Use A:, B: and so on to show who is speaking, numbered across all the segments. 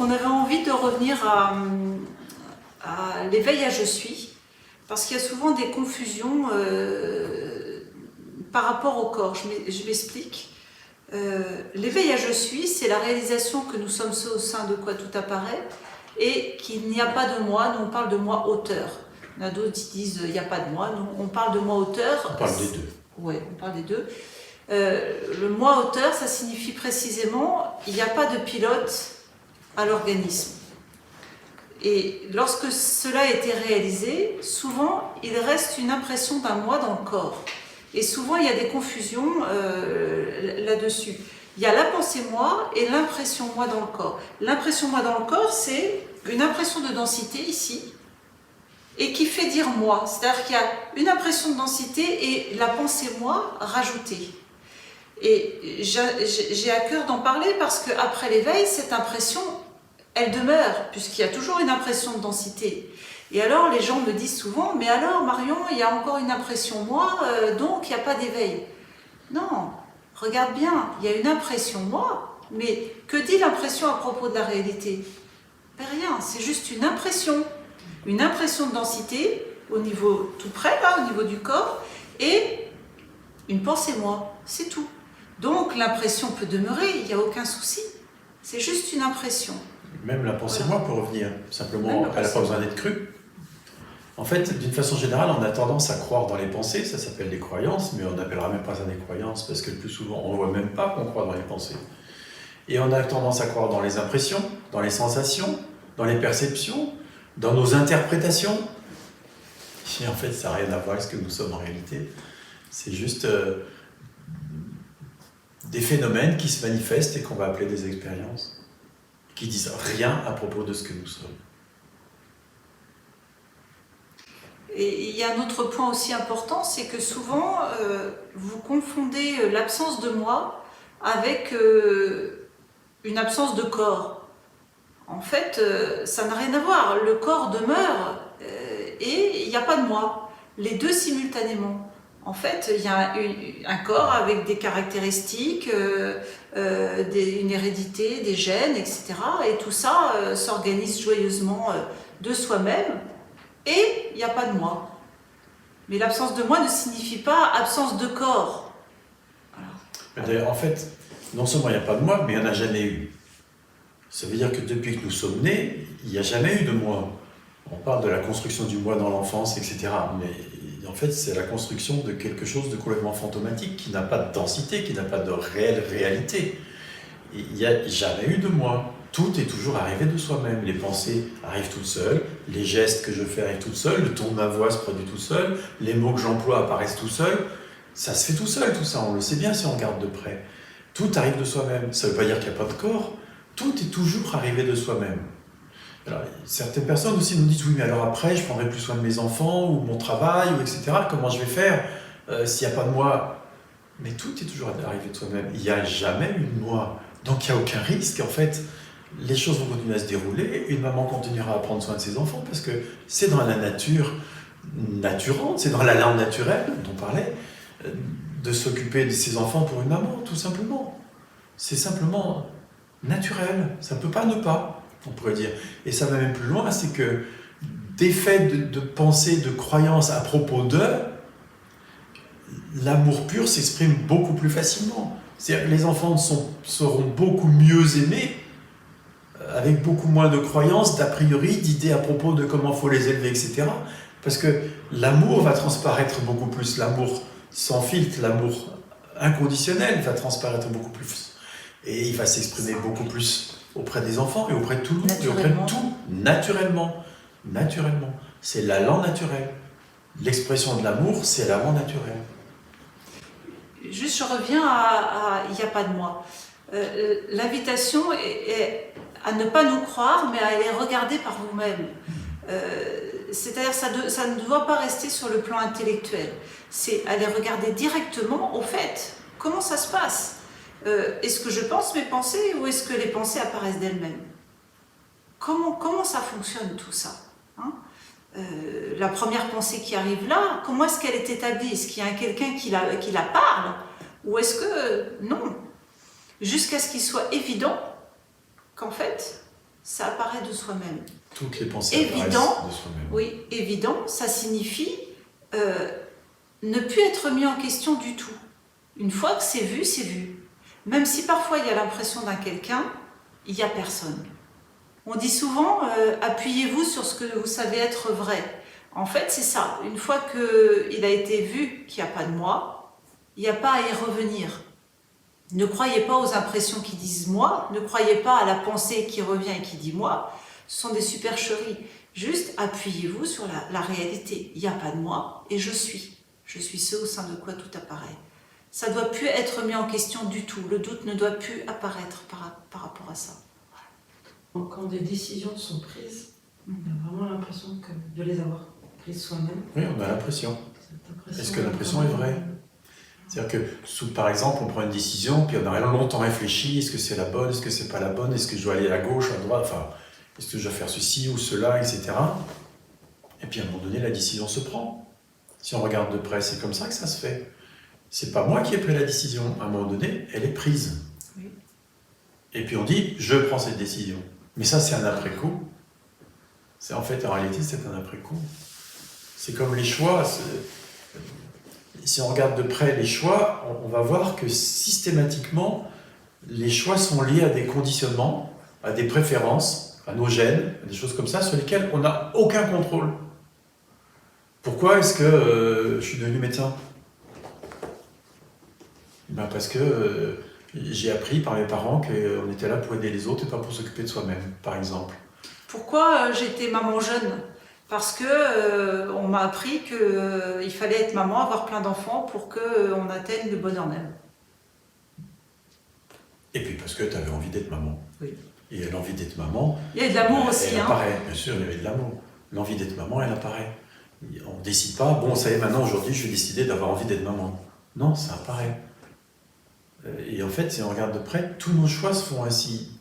A: On avait envie de revenir à l'éveil à je suis, parce qu'il y a souvent des confusions par rapport au corps. Je m'explique. L'éveil à je suis, c'est la réalisation que nous sommes ceux au sein de quoi tout apparaît et qu'il n'y a pas de moi. Nous on parle de moi auteur. Il y en a d'autres qui disent il n'y a pas de moi. Nous on parle de moi auteur.
B: On parle des deux.
A: Oui, on parle des deux. Le moi auteur, ça signifie précisément il n'y a pas de pilote à l'organisme. Et lorsque cela a été réalisé, souvent il reste une impression d'un moi dans le corps. Et souvent il y a des confusions là-dessus. Il y a la pensée moi et l'impression moi dans le corps. L'impression moi dans le corps, c'est une impression de densité ici, et qui fait dire moi. C'est-à-dire qu'il y a une impression de densité et la pensée moi rajoutée. Et j'ai à cœur d'en parler parce qu'après l'éveil, cette impression, elle demeure, puisqu'il y a toujours une impression de densité. Et alors les gens me disent souvent, mais alors Marion, il y a encore une impression moi, donc il n'y a pas d'éveil. Non, regarde bien, il y a une impression moi, mais que dit l'impression à propos de la réalité? Ben rien, c'est juste une impression de densité au niveau tout près, là, au niveau du corps, et une pensée moi, c'est tout. Donc l'impression peut demeurer, il n'y a aucun souci, c'est juste une impression.
B: Même la pensée
A: Voilà.
B: moi peut revenir, simplement elle n'a pas besoin d'être crue. En fait, d'une façon générale, on a tendance à croire dans les pensées, ça s'appelle des croyances, mais on n'appellera même pas ça des croyances, parce que le plus souvent, on ne voit même pas qu'on croit dans les pensées. Et on a tendance à croire dans les impressions, dans les sensations, dans les perceptions, dans nos interprétations. Et en fait, ça n'a rien à voir avec ce que nous sommes en réalité. C'est juste des phénomènes qui se manifestent et qu'on va appeler des expériences, qui disent rien à propos de ce que nous sommes.
A: Et il y a un autre point aussi important, c'est que souvent, vous confondez l'absence de moi avec une absence de corps. En fait, ça n'a rien à voir. Le corps demeure et il n'y a pas de moi. Les deux simultanément. En fait, il y a un corps avec des caractéristiques, une hérédité, des gènes, etc. Et tout ça s'organise joyeusement de soi-même. Et il n'y a pas de moi. Mais l'absence de moi ne signifie pas absence de corps.
B: Voilà. D'ailleurs, en fait, non seulement il n'y a pas de moi, mais il n'y en a jamais eu. Ça veut dire que depuis que nous sommes nés, il n'y a jamais eu de moi. On parle de la construction du moi dans l'enfance, etc. Mais en fait, c'est la construction de quelque chose de complètement fantomatique, qui n'a pas de densité, qui n'a pas de réelle réalité. Il n'y a jamais eu de moi. Tout est toujours arrivé de soi-même. Les pensées arrivent toutes seules, les gestes que je fais arrivent toutes seules, le ton de ma voix se produit tout seul, les mots que j'emploie apparaissent tout seuls. Ça se fait tout seul, tout ça. On le sait bien si on regarde de près. Tout arrive de soi-même. Ça ne veut pas dire qu'il n'y a pas de corps. Tout est toujours arrivé de soi-même. Alors, certaines personnes aussi nous disent « Oui, mais alors après, je prendrai plus soin de mes enfants, ou mon travail, ou etc. Comment je vais faire s'il n'y a pas de moi ?» Mais tout est toujours arrivé de soi-même. Il n'y a jamais eu de moi. Donc il n'y a aucun risque, en fait. Les choses vont continuer à se dérouler, une maman continuera à prendre soin de ses enfants parce que c'est dans la nature naturante, c'est dans la langue naturelle dont on parlait, de s'occuper de ses enfants pour une maman, tout simplement. C'est simplement naturel, ça ne peut pas ne pas, on pourrait dire. Et ça va même plus loin, c'est que des faits de pensée, de croyances à propos d'eux, l'amour pur s'exprime beaucoup plus facilement. C'est-à-dire que les enfants seront beaucoup mieux aimés avec beaucoup moins de croyances, d'a priori, d'idées à propos de comment il faut les élever, etc. Parce que l'amour va transparaître beaucoup plus, l'amour sans filtre, l'amour inconditionnel va transparaître beaucoup plus. Et il va s'exprimer beaucoup plus auprès des enfants et auprès de tout le monde, et auprès de tout, naturellement. Naturellement. C'est la langue naturelle. L'expression de l'amour, c'est la langue naturelle.
A: Juste, je reviens à il n'y a pas de moi. L'invitation est à ne pas nous croire, mais à les regarder par vous-même. C'est-à-dire ça ne doit pas rester sur le plan intellectuel. C'est à les regarder directement au fait. Comment ça se passe? Est-ce que je pense mes pensées ou est-ce que les pensées apparaissent d'elles-mêmes? Comment ça fonctionne tout ça, hein? La première pensée qui arrive là, comment est-ce qu'elle est établie? Est-ce qu'il y a quelqu'un qui la parle? Ou est-ce que non? Jusqu'à ce qu'il soit évident qu'en fait, ça apparaît de soi-même.
B: Toutes les pensées
A: Évident,
B: apparaissent de soi-même.
A: Oui, évident, ça signifie ne plus être mis en question du tout. Une fois que c'est vu, c'est vu. Même si parfois il y a l'impression d'un quelqu'un, il n'y a personne. On dit souvent, appuyez-vous sur ce que vous savez être vrai. En fait, c'est ça. Une fois qu'il a été vu qu'il n'y a pas de moi, il n'y a pas à y revenir. Ne croyez pas aux impressions qui disent moi, ne croyez pas à la pensée qui revient et qui dit moi. Ce sont des supercheries. Juste appuyez-vous sur la réalité. Il n'y a pas de moi et je suis. Je suis ce au sein de quoi tout apparaît. Ça ne doit plus être mis en question du tout. Le doute ne doit plus apparaître par rapport à ça.
C: Quand des décisions sont prises, on a vraiment l'impression de les avoir prises soi-même.
B: Oui, on a l'impression. Est-ce que l'impression est vraie? C'est-à-dire que, par exemple, on prend une décision, puis on a longtemps réfléchi, est-ce que c'est la bonne, est-ce que c'est pas la bonne, est-ce que je dois aller à gauche, à droite, enfin, est-ce que je dois faire ceci ou cela, etc. Et puis à un moment donné, la décision se prend. Si on regarde de près, c'est comme ça que ça se fait. C'est pas moi qui ai pris la décision. À un moment donné, elle est prise.
A: Oui.
B: Et puis on dit, je prends cette décision. Mais ça, c'est un après-coup. En fait, en réalité, c'est un après-coup. C'est comme les choix. Si on regarde de près les choix, on va voir que systématiquement, les choix sont liés à des conditionnements, à des préférences, à nos gènes, à des choses comme ça, sur lesquelles on n'a aucun contrôle. Pourquoi est-ce que je suis devenu médecin? Parce que j'ai appris par mes parents qu'on était là pour aider les autres et pas pour s'occuper de soi-même, par exemple.
A: Pourquoi j'étais maman jeune? Parce que on m'a appris qu'il fallait être maman, avoir plein d'enfants pour qu'on atteigne le bonheur même.
B: Et puis parce que tu avais envie d'être maman.
A: Oui.
B: Et l'envie d'être maman...
A: Il y a de l'amour aussi.
B: Elle apparaît, bien sûr, il y avait de l'amour. L'envie d'être maman, elle apparaît. On ne décide pas, bon, ça y est, maintenant, aujourd'hui, je vais décider d'avoir envie d'être maman. Non, ça apparaît. Et en fait, si on regarde de près, tous nos choix se font ainsi.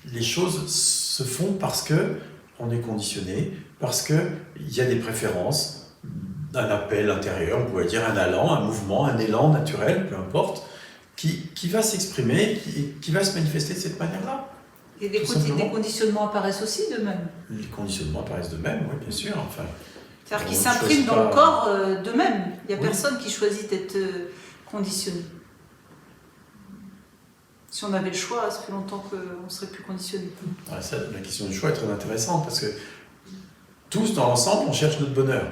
B: Les choses se font parce que on est conditionné, parce qu'il y a des préférences, un appel intérieur, on pourrait dire un allant, un mouvement, un élan naturel, peu importe, qui va s'exprimer, qui va se manifester de cette manière-là.
A: Et des conditionnements apparaissent aussi de même.
B: Les conditionnements apparaissent de même, oui, bien sûr. Enfin,
A: c'est-à-dire qu'ils s'impriment dans le corps de même. Il n'y a personne qui choisit d'être conditionné. Si on avait le choix, ça fait longtemps qu'on ne serait plus conditionné.
B: Ouais, la question du choix est très intéressante parce que tous, dans l'ensemble, on cherche notre bonheur.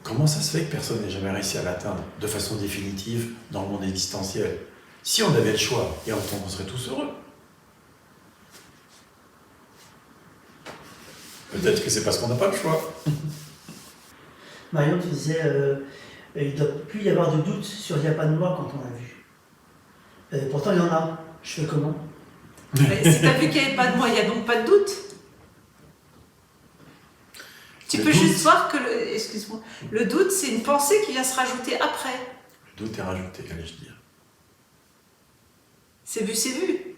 B: Comment ça se fait que personne n'ait jamais réussi à l'atteindre de façon définitive dans le monde existentiel? Si on avait le choix, et on serait tous heureux. Peut-être que c'est parce qu'on n'a pas le choix.
D: Marion, tu disais, il ne doit plus y avoir de doute sur il n'y a pas de moi quand on l'a vu. Pourtant, il y en a. Je fais comment?
A: Mais si tu as vu qu'il n'y avait pas de moi, il n'y a donc pas de doute. Tu peux juste voir que, excuse-moi, le doute, c'est une pensée qui vient se rajouter après.
B: Le doute est rajouté, allais-je dire.
A: C'est vu, c'est vu.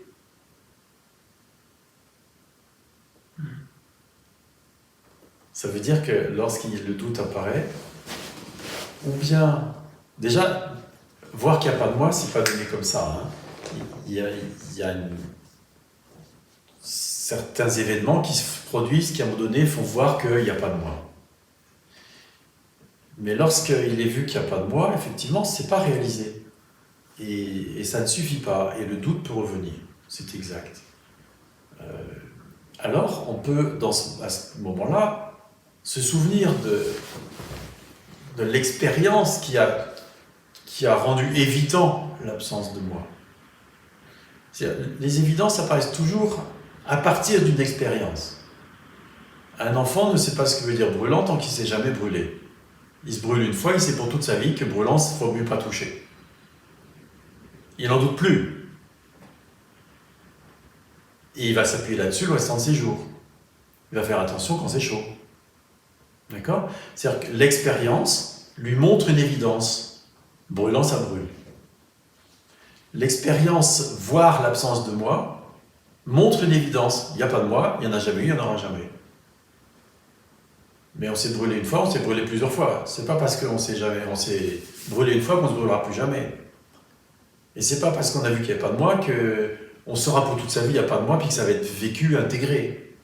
B: Ça veut dire que le doute apparaît, ou bien, déjà, voir qu'il n'y a pas de moi, c'est pas donné comme ça. Hein. Il y a certains événements qui se produisent qui, à un moment donné, font voir qu'il n'y a pas de moi. Mais lorsqu'il est vu qu'il n'y a pas de moi, effectivement, ce n'est pas réalisé. Et ça ne suffit pas. Et le doute peut revenir. C'est exact. Alors, on peut, à ce moment-là, se souvenir de l'expérience qui a rendu évident l'absence de moi. Les évidences apparaissent toujours à partir d'une expérience. Un enfant ne sait pas ce que veut dire brûlant tant qu'il ne s'est jamais brûlé. Il se brûle une fois, il sait pour toute sa vie que brûlant, il ne faut mieux pas toucher. Il n'en doute plus. Et il va s'appuyer là-dessus le restant de ses jours. Il va faire attention quand c'est chaud. D'accord? C'est-à-dire que l'expérience lui montre une évidence. Brûlant, ça brûle. L'expérience, voir l'absence de moi, montre une évidence. Il n'y a pas de moi, il n'y en a jamais eu, il n'y en aura jamais. Mais on s'est brûlé une fois, on s'est brûlé plusieurs fois. C'est pas parce qu'on s'est brûlé une fois qu'on ne se brûlera plus jamais. Et c'est pas parce qu'on a vu qu'il n'y a pas de moi on saura pour toute sa vie, il n'y a pas de moi, puis que ça va être vécu, intégré.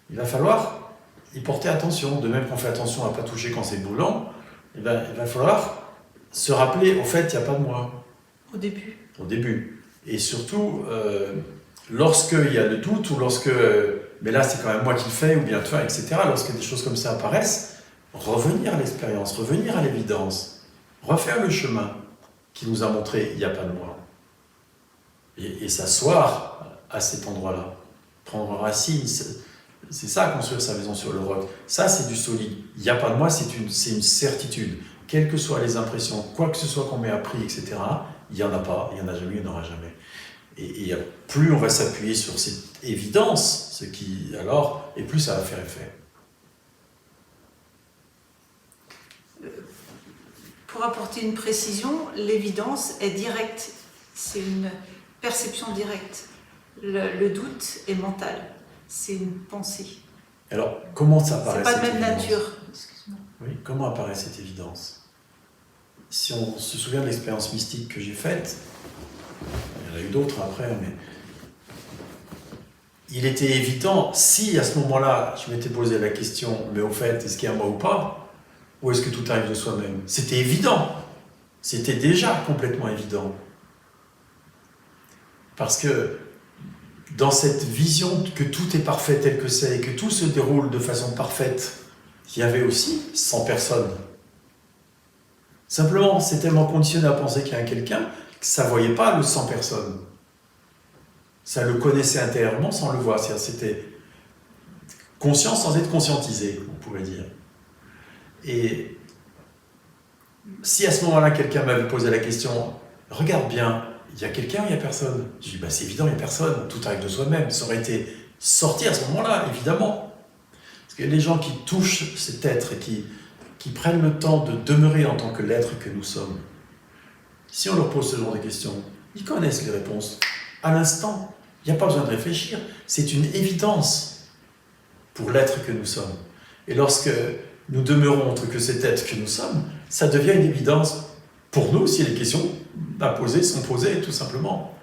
B: Il va falloir y porter attention. De même qu'on fait attention à ne pas toucher quand c'est brûlant, eh ben, il va falloir se rappeler, au fait, il n'y a pas de moi.
A: Au début.
B: Au début. Et surtout, lorsqu'il y a le doute, ou lorsque, mais là c'est quand même moi qui le fais, ou bien toi, etc., lorsque des choses comme ça apparaissent, revenir à l'expérience, revenir à l'évidence, refaire le chemin qui nous a montré il n'y a pas de moi. Et s'asseoir à cet endroit-là, prendre racine, c'est ça, construire sa maison sur le roc. Ça, c'est du solide. Il n'y a pas de moi, c'est une certitude. Quelles que soient les impressions, quoi que ce soit qu'on m'ait appris, etc., il n'y en a pas, il n'y en a jamais, il n'y en aura jamais. Et plus on va s'appuyer sur cette évidence, et plus ça va faire effet.
A: Pour apporter une précision, l'évidence est directe. C'est une perception directe. Le doute est mental. C'est une pensée.
B: Alors, comment ça apparaît?
A: C'est pas de même nature.
B: Excuse-moi. Oui, comment apparaît cette évidence? Si on se souvient de l'expérience mystique que j'ai faite, il y en a eu d'autres après, mais il était évident, si à ce moment-là, je m'étais posé la question, mais au fait, est-ce qu'il y a moi ou pas? Ou est-ce que tout arrive de soi-même? C'était évident. C'était déjà complètement évident. Parce que dans cette vision que tout est parfait tel que c'est et que tout se déroule de façon parfaite, il y avait aussi 100 personnes. Simplement, c'est tellement conditionné à penser qu'il y a quelqu'un que ça ne voyait pas le 100 personnes. Ça le connaissait intérieurement sans le voir. C'est-à-dire, c'était conscient sans être conscientisé, on pourrait dire. Et si à ce moment-là, quelqu'un m'avait posé la question, regarde bien, il y a quelqu'un ou il n'y a personne? Je dis, c'est évident, il n'y a personne, tout arrive de soi-même. Ça aurait été sorti à ce moment-là, évidemment. Parce que les gens qui touchent cet être et qui prennent le temps de demeurer en tant que l'être que nous sommes, si on leur pose ce genre de questions, ils connaissent les réponses à l'instant. Il n'y a pas besoin de réfléchir. C'est une évidence pour l'être que nous sommes. Et lorsque nous demeurons entre que cet être que nous sommes, ça devient une évidence pour nous si les questions à poser sont posées, tout simplement.